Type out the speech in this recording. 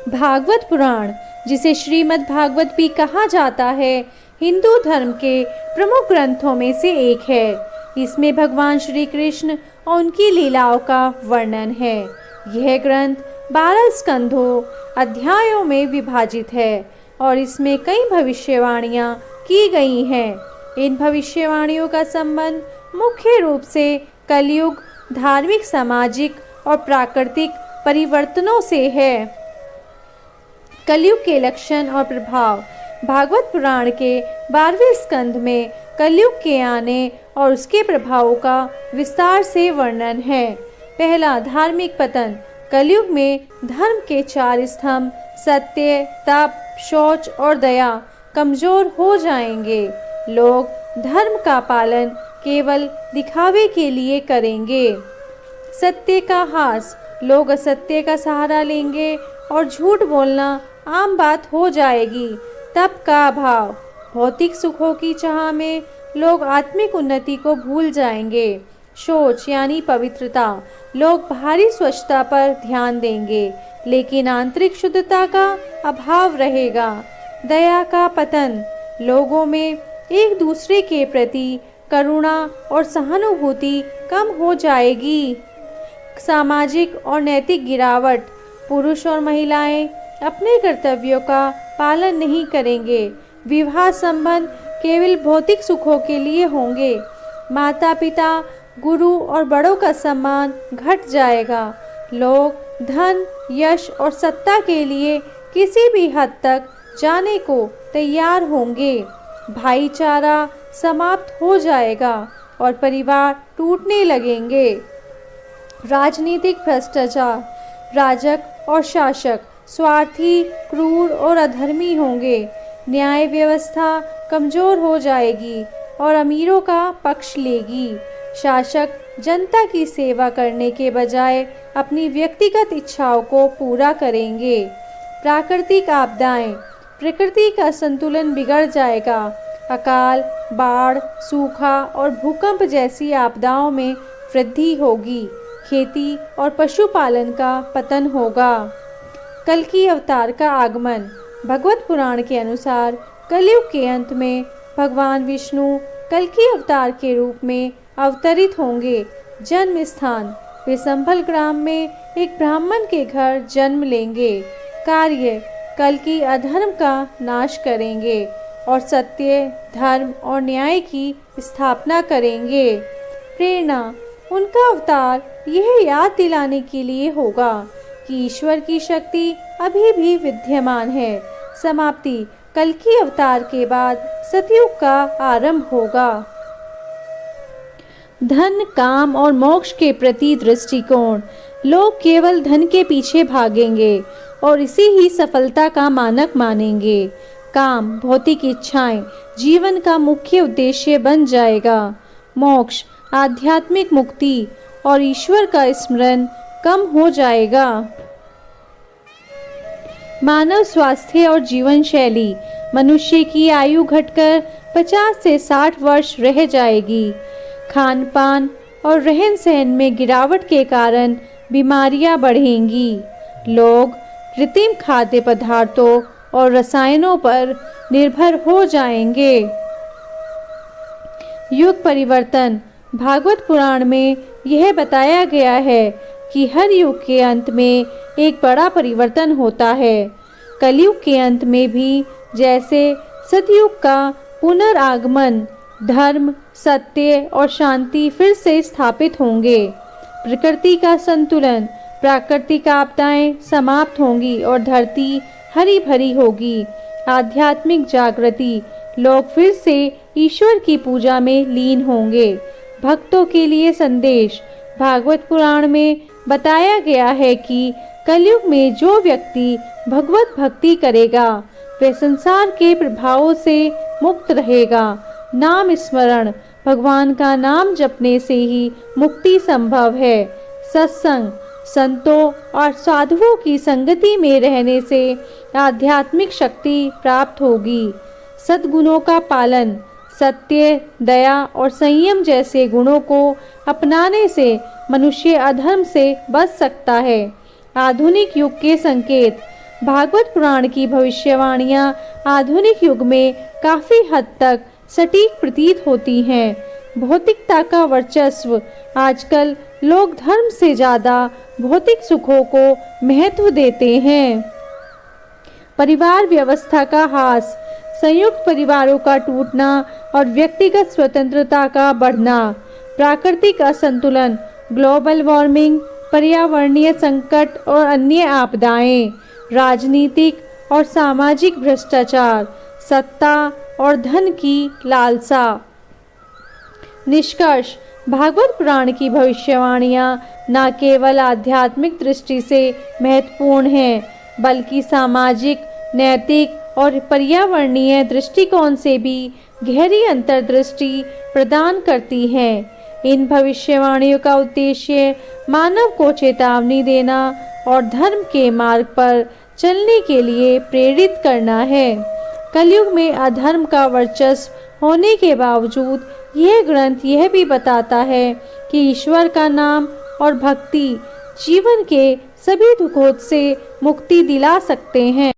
भागवत पुराण, जिसे श्रीमद् भागवत भी कहा जाता है, हिंदू धर्म के प्रमुख ग्रंथों में से एक है। इसमें भगवान श्री कृष्ण और उनकी लीलाओं का वर्णन है। यह ग्रंथ 12 स्कंधों अध्यायों में विभाजित है और इसमें कई भविष्यवाणियाँ की गई हैं। इन भविष्यवाणियों का संबंध मुख्य रूप से कलयुग, धार्मिक, सामाजिक और प्राकृतिक परिवर्तनों से है। कलयुग के लक्षण और प्रभाव। भागवत पुराण के 12वें स्कंध में कलयुग के आने और उसके प्रभावों का विस्तार से वर्णन है। पहला, धार्मिक पतन। कलयुग में धर्म के 4 स्तंभ सत्य, तप, शौच और दया कमजोर हो जाएंगे। लोग धर्म का पालन केवल दिखावे के लिए करेंगे। सत्य का ह्रास। लोग असत्य का सहारा लेंगे और झूठ बोलना आम बात हो जाएगी। तप का अभाव। भौतिक सुखों की चाह में लोग आत्मिक उन्नति को भूल जाएंगे। शौच यानी पवित्रता। लोग बाहरी स्वच्छता पर ध्यान देंगे लेकिन आंतरिक शुद्धता का अभाव रहेगा। दया का पतन। लोगों में एक दूसरे के प्रति करुणा और सहानुभूति कम हो जाएगी। सामाजिक और नैतिक गिरावट। पुरुष और महिलाएं अपने कर्तव्यों का पालन नहीं करेंगे। विवाह संबंध केवल भौतिक सुखों के लिए होंगे। माता पिता, गुरु और बड़ों का सम्मान घट जाएगा। लोग धन, यश और सत्ता के लिए किसी भी हद तक जाने को तैयार होंगे। भाईचारा समाप्त हो जाएगा और परिवार टूटने लगेंगे। राजनीतिक भ्रष्टाचार। राजक और शासक स्वार्थी, क्रूर और अधर्मी होंगे। न्याय व्यवस्था कमजोर हो जाएगी और अमीरों का पक्ष लेगी। शासक जनता की सेवा करने के बजाय अपनी व्यक्तिगत इच्छाओं को पूरा करेंगे। प्राकृतिक आपदाएं। प्रकृति का संतुलन बिगड़ जाएगा। अकाल, बाढ़, सूखा और भूकंप जैसी आपदाओं में वृद्धि होगी। खेती और पशुपालन का पतन होगा। कल्कि अवतार का आगमन। भगवत पुराण के अनुसार कलयुग के अंत में भगवान विष्णु कल्कि अवतार के रूप में अवतरित होंगे। जन्म स्थान। वे संभल ग्राम में एक ब्राह्मण के घर जन्म लेंगे। कार्य। कल्कि अधर्म का नाश करेंगे और सत्य, धर्म और न्याय की स्थापना करेंगे। प्रेरणा। उनका अवतार यह याद दिलाने के लिए होगा कि ईश्वर की शक्ति अभी भी विद्यमान है। समाप्ति। कल्कि अवतार के बाद सतयुग का आरंभ होगा। धन, काम और मोक्ष के प्रति दृष्टिकोण। लोग केवल धन के पीछे भागेंगे और इसी ही सफलता का मानक मानेंगे। काम, भौतिक इच्छाएं जीवन का मुख्य उद्देश्य बन जाएगा। मोक्ष, आध्यात्मिक मुक्ति और ईश्वर का स्मरण कम हो जाएगा। मानव स्वास्थ्य और जीवन शैली। मनुष्य की आयु घटकर 50 से 60 वर्ष रह जाएगी। खान पान और रहन सहन में गिरावट के कारण बीमारियां बढ़ेंगी। लोग कृत्रिम खाद्य पदार्थों और रसायनों पर निर्भर हो जाएंगे। युग परिवर्तन। भागवत पुराण में यह बताया गया है कि हर युग के अंत में एक बड़ा परिवर्तन होता है। कलयुग के अंत में भी जैसे सतयुग का पुनरागमन, धर्म, सत्य और शांति फिर से स्थापित होंगे। प्रकृति का संतुलन। प्राकृतिक आपदाएं समाप्त होंगी और धरती हरी भरी होगी। आध्यात्मिक जागृति। लोग फिर से ईश्वर की पूजा में लीन होंगे। भक्तों के लिए संदेश। भागवत पुराण में बताया गया है कि कलयुग में जो व्यक्ति भगवत भक्ति करेगा वह संसार के प्रभावों से मुक्त रहेगा। नाम स्मरण। भगवान का नाम जपने से ही मुक्ति संभव है। सत्संग। संतों और साधुओं की संगति में रहने से आध्यात्मिक शक्ति प्राप्त होगी। सद्गुणों का पालन। सत्य, दया और संयम जैसे गुणों को अपनाने से मनुष्य अधर्म से बच सकता है। आधुनिक युग के संकेत। भागवत पुराण की भविष्यवाणियां आधुनिक युग में काफी हद तक सटीक प्रतीत होती हैं। भौतिकता का वर्चस्व। आजकल लोग धर्म से ज्यादा भौतिक सुखों को महत्व देते हैं। परिवार व्यवस्था का ह्रास। संयुक्त परिवारों का टूटना और व्यक्तिगत स्वतंत्रता का बढ़ना। प्राकृतिक असंतुलन, ग्लोबल वार्मिंग, पर्यावरणीय संकट और अन्य आपदाएं। राजनीतिक और सामाजिक भ्रष्टाचार, सत्ता और धन की लालसा। निष्कर्ष। भागवत पुराण की भविष्यवाणियां न केवल आध्यात्मिक दृष्टि से महत्वपूर्ण हैं, बल्कि सामाजिक, नैतिक और पर्यावरणीय दृष्टिकोण से भी गहरी अंतर्दृष्टि प्रदान करती हैं। इन भविष्यवाणियों का उद्देश्य मानव को चेतावनी देना और धर्म के मार्ग पर चलने के लिए प्रेरित करना है। कलयुग में अधर्म का वर्चस्व होने के बावजूद यह ग्रंथ यह भी बताता है कि ईश्वर का नाम और भक्ति जीवन के सभी दुखों से मुक्ति दिला सकते हैं।